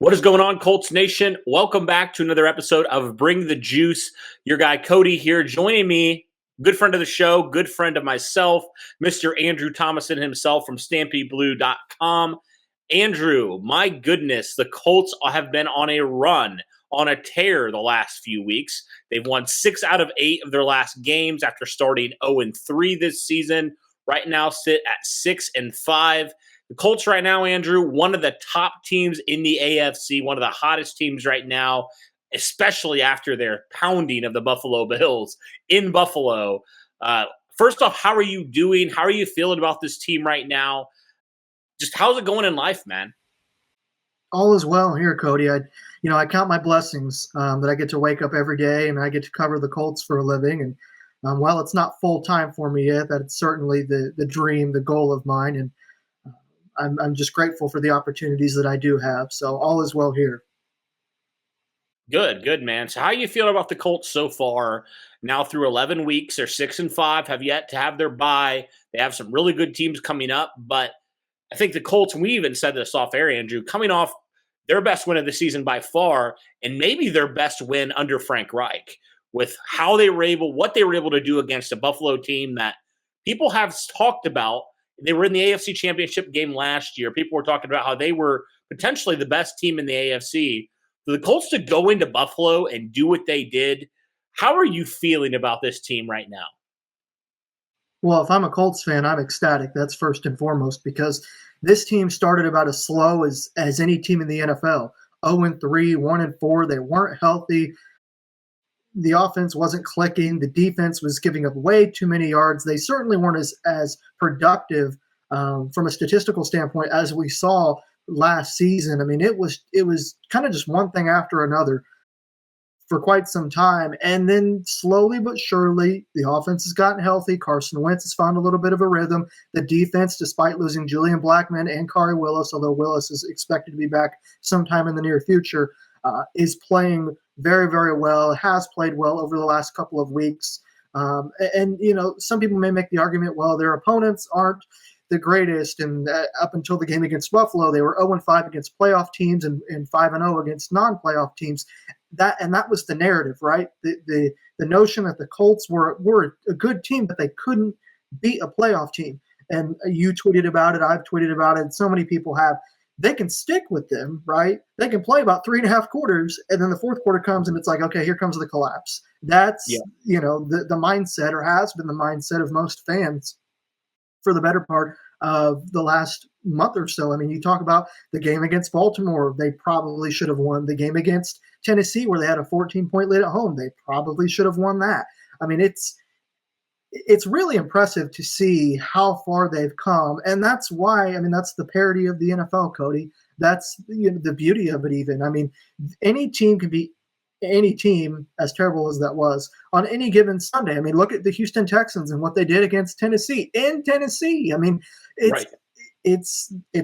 What is going on, Colts Nation? Welcome back to another episode of Bring the Juice. Your guy Cody here, joining me, good friend of the show, good friend of myself, Mr. Andrew Thomason himself from StampyBlue.com. Andrew, my goodness, the Colts have been on a run, on a tear the last few weeks. They've won 6 out of 8 of their last games after starting 0-3 this season. Right now sit at 6-5. The Colts right now, Andrew, one of the top teams in the AFC, one of the hottest teams right now, especially after their pounding of the Buffalo Bills in Buffalo. First off, how are you doing? How are you feeling about this team right now? Just how's it going in life, man? All is well here, Cody. I count my blessings that I get to wake up every day and I get to cover the Colts for a living. And while it's not full time for me yet, that's certainly the dream, the goal of mine. And I'm just grateful for the opportunities that I do have. So all is well here. Good, man. So how you feeling about the Colts so far? Now through 11 weeks, they're 6-5, have yet to have their bye. They have some really good teams coming up, but I think the Colts, and we even said this off air, Andrew, coming off their best win of the season by far, and maybe their best win under Frank Reich, with how what they were able to do against a Buffalo team that people have talked about. They were in the AFC Championship game last year. People were talking about how they were potentially the best team in the AFC. For the Colts to go into Buffalo and do what they did, how are you feeling about this team right now? Well, if I'm a Colts fan, I'm ecstatic. That's first and foremost because this team started about as slow as any team in the NFL. 0-3, 1-4. They weren't healthy. The offense wasn't clicking. The defense was giving up way too many yards. They certainly weren't as productive from a statistical standpoint as we saw last season. I mean, it was kind of just one thing after another for quite some time. And then slowly but surely, the offense has gotten healthy. Carson Wentz has found a little bit of a rhythm. The defense, despite losing Julian Blackmon and Kari Willis, although Willis is expected to be back sometime in the near future, is playing very, very well, has played well over the last couple of weeks. Some people may make the argument, well, their opponents aren't the greatest. And up until the game against Buffalo, they were 0-5 against playoff teams and 5-0 against non-playoff teams. That was the narrative, right? The notion that the Colts were a good team, but they couldn't beat a playoff team. And you tweeted about it, I've tweeted about it, so many people have. They can stick with them, right? They can play about 3.5 quarters, and then the fourth quarter comes, and it's like, okay, here comes the collapse. That's the mindset, or has been the mindset of most fans for the better part of the last month or so. I mean, you talk about the game against Baltimore, they probably should have won. The game against Tennessee, where they had a 14-point lead at home, they probably should have won that. I mean, it's really impressive to see how far they've come. And that's why, I mean, that's the parody of the NFL, Cody. That's the beauty of it even. I mean, any team can be any team, as terrible as that was, on any given Sunday. I mean, look at the Houston Texans and what they did against Tennessee in Tennessee. I mean, it's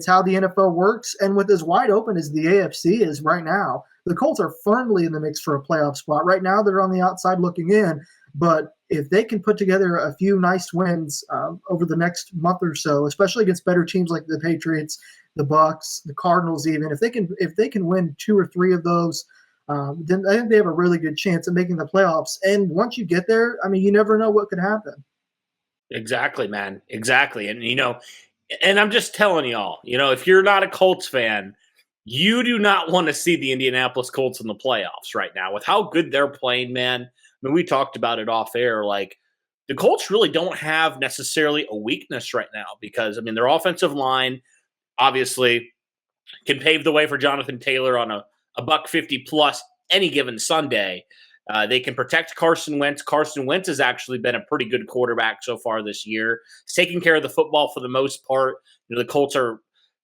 how the NFL works. And with as wide open as the AFC is right now, the Colts are firmly in the mix for a playoff spot. Right now, they're on the outside looking in. But if they can put together a few nice wins over the next month or so, especially against better teams like the Patriots, the Bucks, the Cardinals, even if they can win 2 or 3 of those, then I think they have a really good chance of making the playoffs. And once you get there, I mean, you never know what could happen. Exactly, man. Exactly. And, and I'm just telling y'all, if you're not a Colts fan, you do not want to see the Indianapolis Colts in the playoffs right now. With how good they're playing, man. I mean, we talked about it off air. Like, the Colts really don't have necessarily a weakness right now because, I mean, their offensive line obviously can pave the way for Jonathan Taylor on a $150 plus any given Sunday. They can protect Carson Wentz. Carson Wentz has actually been a pretty good quarterback so far this year. He's taking care of the football for the most part. The Colts are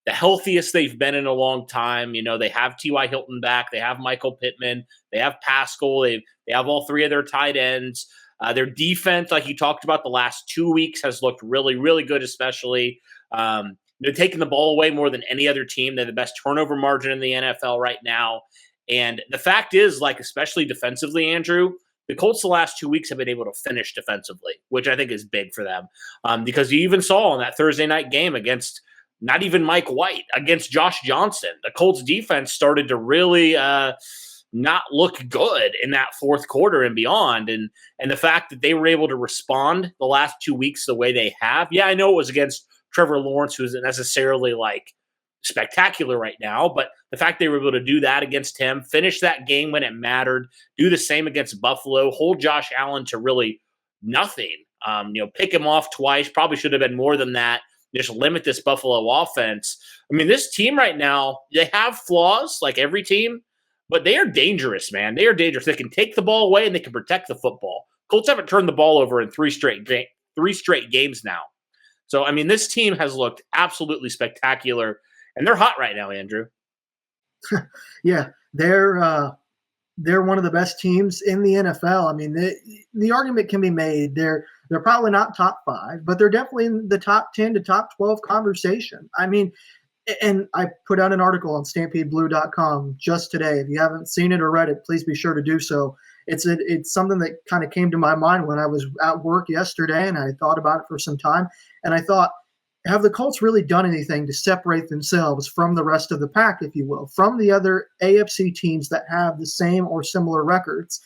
the healthiest they've been in a long time. They have T.Y. Hilton back. They have Michael Pittman. They have Pascal. They have all 3 of their tight ends. Their defense, like you talked about the last 2 weeks, has looked really, really good, especially. They're taking the ball away more than any other team. They're the best turnover margin in the NFL right now. And the fact is, like, especially defensively, Andrew, the Colts the last 2 weeks have been able to finish defensively, which I think is big for them. Because you even saw in that Thursday night game against not even Mike White, against Josh Johnson. The Colts defense started to really not look good in that fourth quarter and beyond. And the fact that they were able to respond the last 2 weeks the way they have. Yeah, I know it was against Trevor Lawrence, who isn't necessarily like spectacular right now, but the fact they were able to do that against him, finish that game when it mattered, do the same against Buffalo, hold Josh Allen to really nothing. Pick him off twice, probably should have been more than that. Just limit this Buffalo offense. I mean, this team right now, they have flaws like every team, but they are dangerous, man. They are dangerous. They can take the ball away and they can protect the football. Colts haven't turned the ball over in three straight games now. So, I mean, this team has looked absolutely spectacular, and they're hot right now, Andrew. Yeah, they're one of the best teams in the NFL. I mean, the argument can be made. They're probably not top 5, but they're definitely in the top 10 to top 12 conversation. I mean, and I put out an article on StampedeBlue.com just today. If you haven't seen it or read it, please be sure to do so. It's something that kind of came to my mind when I was at work yesterday, and I thought about it for some time. And I thought, have the Colts really done anything to separate themselves from the rest of the pack, if you will, from the other AFC teams that have the same or similar records?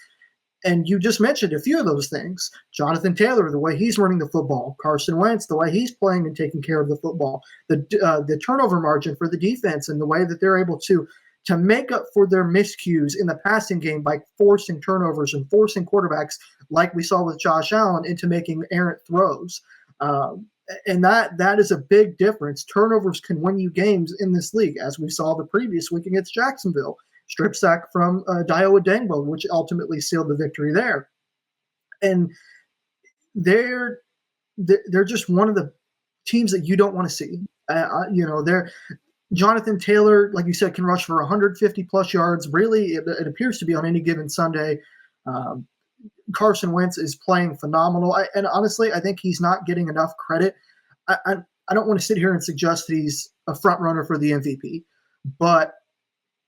And you just mentioned a few of those things. Jonathan Taylor, the way he's running the football. Carson Wentz, the way he's playing and taking care of the football. The turnover margin for the defense and the way that they're able to make up for their miscues in the passing game by forcing turnovers and forcing quarterbacks, like we saw with Josh Allen, into making errant throws. And that is a big difference. Turnovers can win you games in this league, as we saw the previous week against Jacksonville. Strip sack from Dio Adengbo, which ultimately sealed the victory there. And they're just one of the teams that you don't want to see. They're Jonathan Taylor, like you said, can rush for 150 plus yards. Really, it appears to be on any given Sunday. Carson Wentz is playing phenomenal. And honestly, I think he's not getting enough credit. I don't want to sit here and suggest that he's a front runner for the MVP, but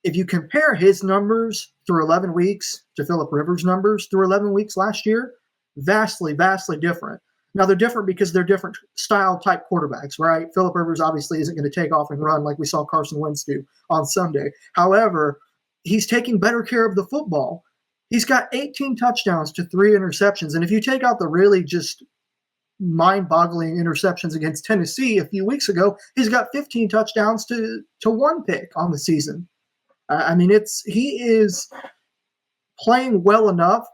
if you compare his numbers through 11 weeks to Phillip Rivers' numbers through 11 weeks last year, vastly, vastly different. Now, they're different because they're different style type quarterbacks, right? Phillip Rivers obviously isn't going to take off and run like we saw Carson Wentz do on Sunday. However, he's taking better care of the football. He's got 18 touchdowns to 3 interceptions. And if you take out the really just mind-boggling interceptions against Tennessee a few weeks ago, he's got 15 touchdowns to 1 pick on the season. I mean, he is playing well enough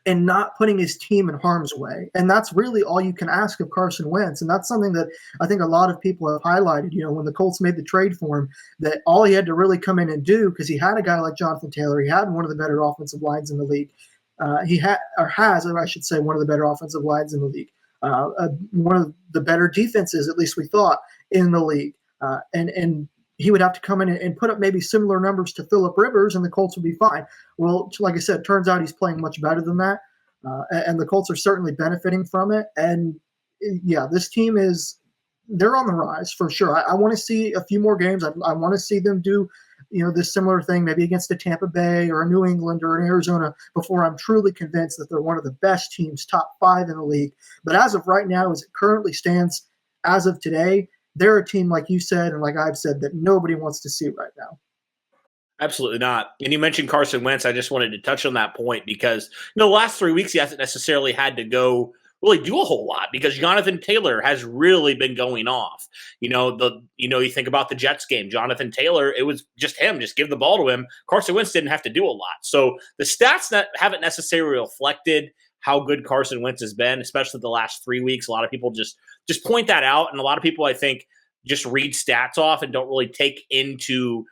and not putting his team in harm's way. And that's really all you can ask of Carson Wentz. And that's something that I think a lot of people have highlighted, when the Colts made the trade for him, that all he had to really come in and do, because he had a guy like Jonathan Taylor, he had one of the better offensive lines in the league. Has, I should say, one of the better offensive lines in the league. One of the better defenses, at least we thought, in the league. And he would have to come in and put up maybe similar numbers to Phillip Rivers, and the Colts would be fine. Well, like I said, turns out he's playing much better than that, and the Colts are certainly benefiting from it. And, yeah, this team they're on the rise for sure. I want to see a few more games. I want to see them do, this similar thing, maybe against a Tampa Bay or a New England or an Arizona, before I'm truly convinced that they're one of the best teams, top 5 in the league. But as of right now, as it currently stands, as of today, they're a team, like you said, and like I've said, that nobody wants to see right now. Absolutely not. And you mentioned Carson Wentz. I just wanted to touch on that point because, the last 3 weeks he hasn't necessarily had to go really do a whole lot because Jonathan Taylor has really been going off. You think about the Jets game, Jonathan Taylor, it was just him, just give the ball to him. Carson Wentz didn't have to do a lot. So the stats haven't necessarily reflected how good Carson Wentz has been, especially the last 3 weeks. A lot of people just point that out. And a lot of people, I think, just read stats off and don't really take into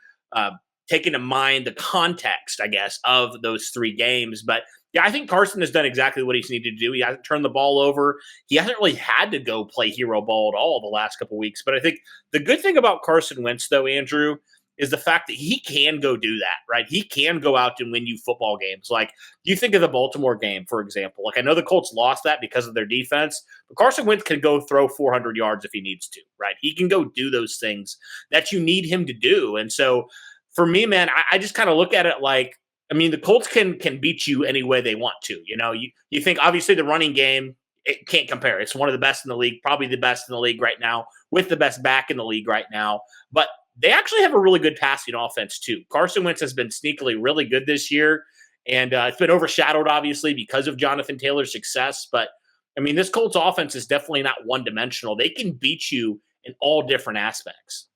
mind the context, I guess, of those 3 games. But yeah, I think Carson has done exactly what he's needed to do. He hasn't turned the ball over. He hasn't really had to go play hero ball at all the last couple of weeks. But I think the good thing about Carson Wentz, though, Andrew, is the fact that he can go do that, right? He can go out and win you football games. Like, you think of the Baltimore game, for example. Like, I know the Colts lost that because of their defense, but Carson Wentz can go throw 400 yards if he needs to, right? He can go do those things that you need him to do. And so, for me, man, I just kind of look at it like, the Colts can beat you any way they want to. You think, obviously, the running game it can't compare. It's one of the best in the league, probably the best in the league right now, with the best back in the league right now. But they actually have a really good passing offense too. Carson Wentz has been sneakily really good this year, and it's been overshadowed obviously because of Jonathan Taylor's success. But I mean, this Colts offense is definitely not one dimensional. They can beat you in all different aspects.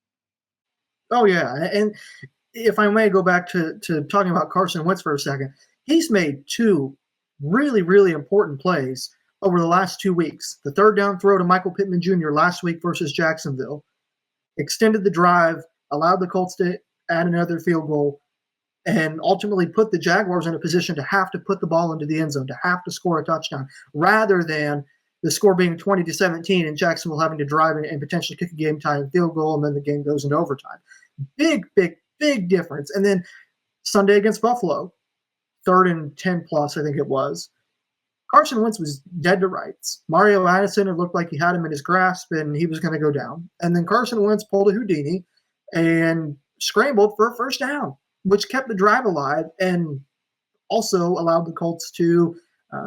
Oh yeah, and if I may go back to talking about Carson Wentz for a second, he's made two really, really important plays over the last 2 weeks. The third down throw to Michael Pittman Jr. last week versus Jacksonville extended the drive, allowed the Colts to add another field goal, and ultimately put the Jaguars in a position to have to put the ball into the end zone, to have to score a touchdown, rather than the score being 20-17 and Jacksonville having to drive and potentially kick a game-tying field goal, and then the game goes into overtime. Big, big, big difference. And then Sunday against Buffalo, 3rd and 10 plus, I think it was. Carson Wentz was dead to rights. Mario Addison, it looked like he had him in his grasp and he was going to go down. And then Carson Wentz pulled a Houdini and scrambled for a first down, which kept the drive alive and also allowed the Colts to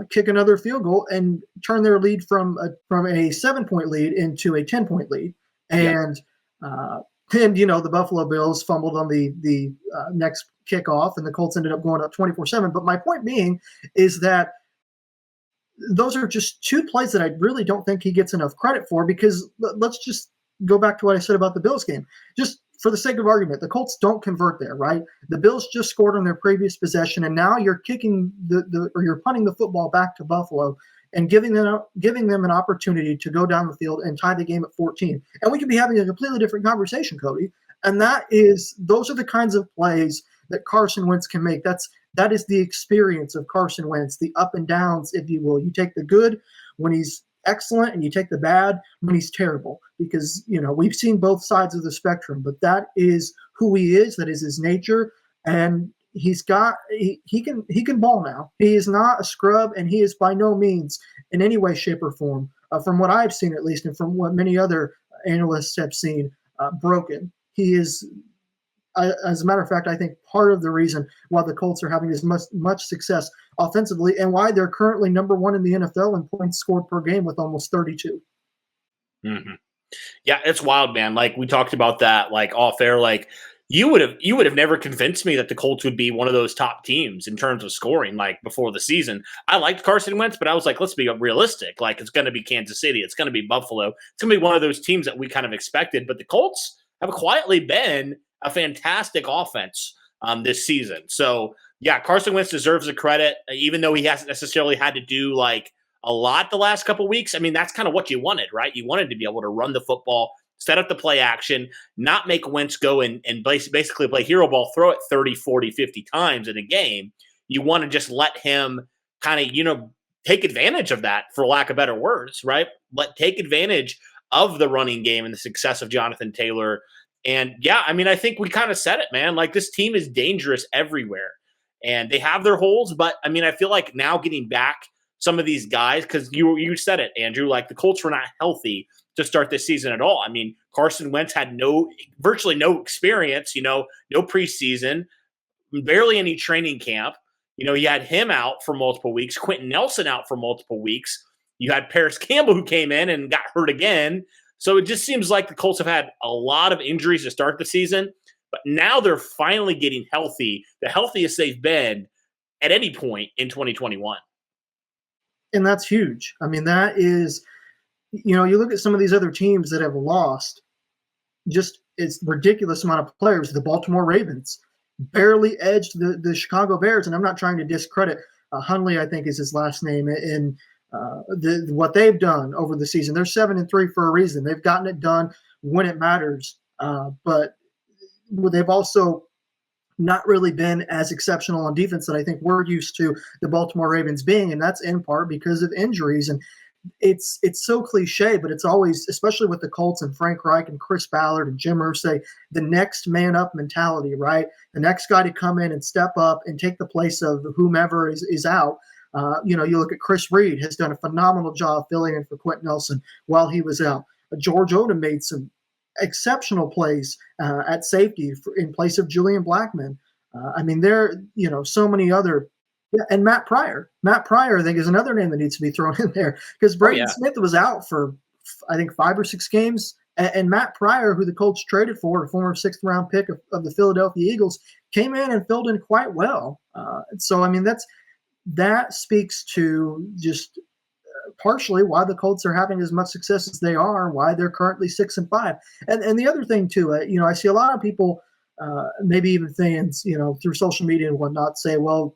kick another field goal and turn their lead from a 7-point lead into a 10-point lead. And the Buffalo Bills fumbled on the next kickoff, and the Colts ended up going up 24-7. But my point being is that those are just two plays that I really don't think he gets enough credit for, because let's just go back to what I said about the Bills game. Just for the sake of argument, the Colts don't convert there, right? The Bills just scored on their previous possession, and now you're kicking or you're punting the football back to Buffalo and giving them an opportunity to go down the field and tie the game at 14. And we could be having a completely different conversation, Cody. And those are the kinds of plays that Carson Wentz can make. That is the experience of Carson Wentz, the up and downs, if you will. You take the good when he's excellent, and you take the bad when he's terrible, because we've seen both sides of the spectrum. But that is who he is. That is his nature, and he can ball now. He is not a scrub, and he is by no means in any way, shape, or form, from what I've seen at least, and from what many other analysts have seen, broken. He is. As a matter of fact, I think part of the reason why the Colts are having as much success offensively and why they're currently number one in the NFL in points scored per game with almost 32. Mm-hmm. Yeah, it's wild, man. Like we talked about that, like off air. Like you would have never convinced me that the Colts would be one of those top teams in terms of scoring. Like before the season, I liked Carson Wentz, but I was like, let's be realistic. Like it's going to be Kansas City, it's going to be Buffalo, it's going to be one of those teams that we kind of expected. But the Colts have quietly been a fantastic offense this season. So yeah, Carson Wentz deserves the credit, even though he hasn't necessarily had to do like a lot the last couple of weeks. I mean, that's kind of what you wanted, right? You wanted to be able to run the football, set up the play action, not make Wentz go and basically play hero ball, throw it 30, 40, 50 times in a game. You want to just let him kind of, take advantage of that, for lack of better words, right? Take advantage of the running game and the success of Jonathan Taylor. And yeah, I mean, I think we kind of said it, man. Like this team is dangerous everywhere, and they have their holes. But I mean, I feel like now getting back some of these guys, because you said it, Andrew, like the Colts were not healthy to start this season at all. I mean, Carson Wentz had virtually no experience, no preseason, barely any training camp. You had him out for multiple weeks, Quentin Nelson out for multiple weeks. You had Paris Campbell, who came in and got hurt again. So it just seems like the Colts have had a lot of injuries to start the season, but now they're finally getting healthy, the healthiest they've been at any point in 2021. And that's huge. I mean, that is, you look at some of these other teams that have lost, just it's ridiculous amount of players. The Baltimore Ravens barely edged the Chicago Bears, and I'm not trying to discredit Hundley, I think is his last name, in what they've done over the season. They're 7-3 for a reason. They've gotten it done when it matters, but they've also not really been as exceptional on defense that I think we're used to the Baltimore Ravens being, and that's in part because of injuries. And it's so cliche, but it's always, especially with the Colts and Frank Reich and Chris Ballard and Jim Irsay, the next man up mentality, right? The next guy to come in and step up and take the place of whomever is out. You look at Chris Reed has done a phenomenal job filling in for Quentin Nelson while he was out. George Odom made some exceptional plays at safety in place of Julian Blackmon. I mean, there, so many other Yeah, and Matt Pryor. Matt Pryor, I think, is another name that needs to be thrown in there because Oh Braden yeah. Smith was out for, I think, 5 or 6 games. And Matt Pryor, who the Colts traded for, a former sixth-round pick of the Philadelphia Eagles, came in and filled in quite well. So, I mean, that speaks to just partially why the Colts are having as much success as they are, why they're currently 6-5. And the other thing too, I see a lot of people, maybe even fans, through social media and whatnot, say, well,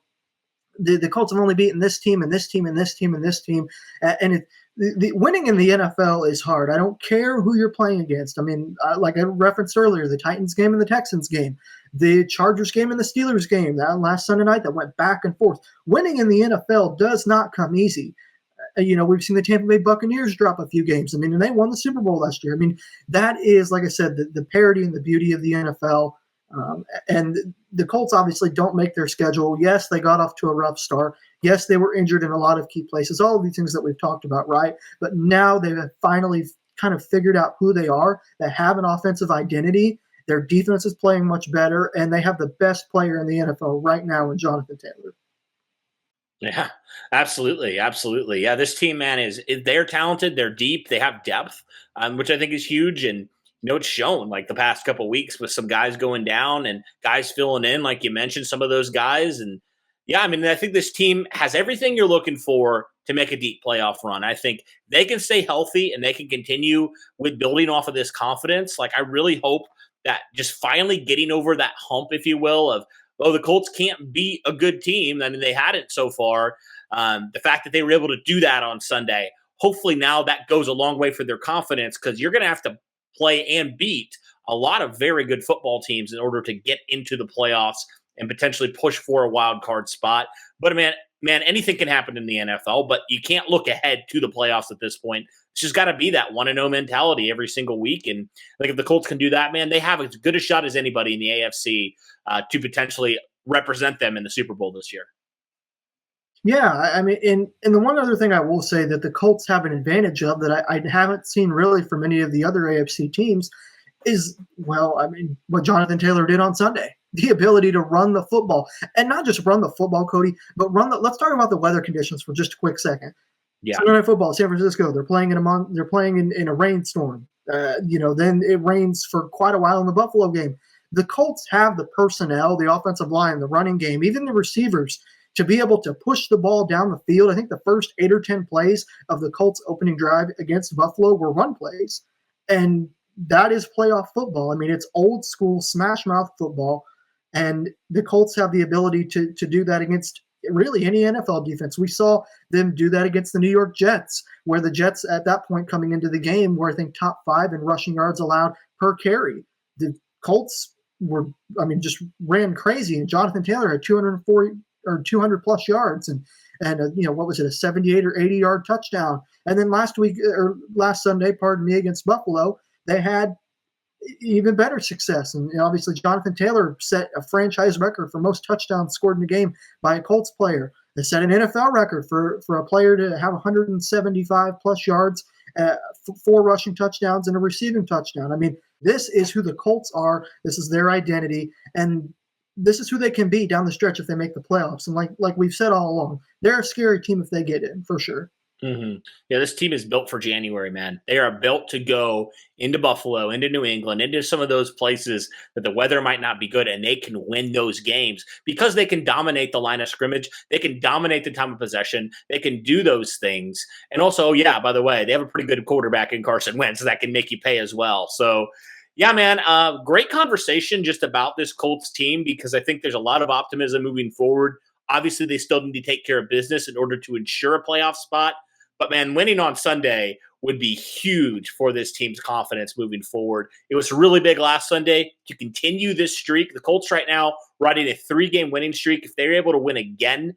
the Colts have only beaten this team and this team and this team and this team, and the winning in the NFL is hard. I don't care who you're playing against. I mean, like I referenced earlier, the Titans game and the Texans game, the Chargers game and the Steelers game that last Sunday night that went back and forth. Winning in the NFL does not come easy. We've seen the Tampa Bay Buccaneers drop a few games. I mean, and they won the Super Bowl last year. I mean, that is, like I said, the parity and the beauty of the NFL. And the Colts obviously don't make their schedule. Yes, they got off to a rough start. Yes, they were injured in a lot of key places. All of these things that we've talked about, right? But now they've finally kind of figured out who they are. They have an offensive identity. Their defense is playing much better, and they have the best player in the NFL right now in Jonathan Taylor. Yeah, absolutely, absolutely. Yeah, this team, man, they're talented, they're deep, they have depth, which I think is huge, and it's shown like the past couple of weeks with some guys going down and guys filling in, like you mentioned, some of those guys, and yeah, I mean, I think this team has everything you're looking for to make a deep playoff run. I think they can stay healthy and they can continue with building off of this confidence. Like, I really hope that just finally getting over that hump, if you will, of the Colts can't beat a good team. I mean, they hadn't so far. The fact that they were able to do that on Sunday, hopefully now that goes a long way for their confidence, because you're going to have to play and beat a lot of very good football teams in order to get into the playoffs and potentially push for a wild card spot. But man, anything can happen in the NFL, but you can't look ahead to the playoffs at this point. It's just got to be that 1-0 mentality every single week. And like, if the Colts can do that, man, they have as good a shot as anybody in the AFC to potentially represent them in the Super Bowl this year. Yeah, I mean, and the one other thing I will say that the Colts have an advantage of that I haven't seen really from any of the other AFC teams is, well, I mean, what Jonathan Taylor did on Sunday. The ability to run the football, and not just run the football, Cody, but let's talk about the weather conditions for just a quick second. Yeah. Sunday Night Football, San Francisco, they're playing in a rainstorm. Then it rains for quite a while in the Buffalo game. The Colts have the personnel, the offensive line, the running game, even the receivers to be able to push the ball down the field. I think the first 8 or 10 plays of the Colts opening drive against Buffalo were run plays. And that is playoff football. I mean, it's old school smash mouth football. And the Colts have the ability to do that against really any NFL defense. We saw them do that against the New York Jets, where the Jets at that point coming into the game were, I think, top 5 in rushing yards allowed per carry. The Colts just ran crazy, and Jonathan Taylor had 240 or 200 plus yards and what was it, a 78 or 80 yard touchdown. And then last Sunday, against Buffalo, they had even better success. And obviously Jonathan Taylor set a franchise record for most touchdowns scored in a game by a Colts player. They set an NFL record for a player to have 175 plus yards, 4 rushing touchdowns and a receiving touchdown. I mean, this is who the Colts are. This is their identity. And this is who they can be down the stretch if they make the playoffs. And like we've said all along, they're a scary team if they get in, for sure. Mm-hmm. Yeah, this team is built for January, man. They are built to go into Buffalo, into New England, into some of those places that the weather might not be good, and they can win those games because they can dominate the line of scrimmage. They can dominate the time of possession. They can do those things. And also, yeah, by the way, they have a pretty good quarterback in Carson Wentz that can make you pay as well. So, yeah, man, great conversation just about this Colts team, because I think there's a lot of optimism moving forward. Obviously, they still need to take care of business in order to ensure a playoff spot. But, man, winning on Sunday would be huge for this team's confidence moving forward. It was really big last Sunday to continue this streak. The Colts right now riding a 3-game winning streak. If they're able to win again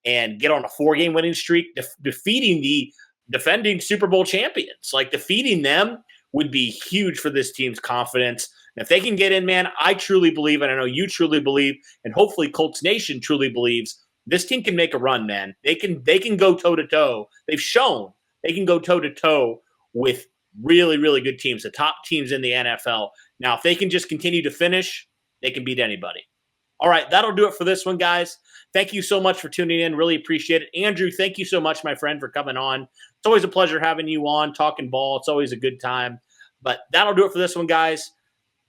and get on a 4-game winning streak, defeating the defending Super Bowl champions, like defeating them would be huge for this team's confidence. And if they can get in, man, I truly believe, and I know you truly believe, and hopefully Colts Nation truly believes, this team can make a run, man. They can go toe-to-toe. They've shown they can go toe-to-toe with really, really good teams, the top teams in the NFL. Now, if they can just continue to finish, they can beat anybody. All right, that'll do it for this one, guys. Thank you so much for tuning in. Really appreciate it. Andrew, thank you so much, my friend, for coming on. It's always a pleasure having you on, talking ball. It's always a good time. But that'll do it for this one, guys.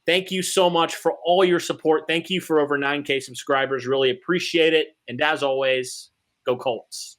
Thank you so much for all your support. Thank you for over 9K subscribers. Really appreciate it. And as always, go Colts.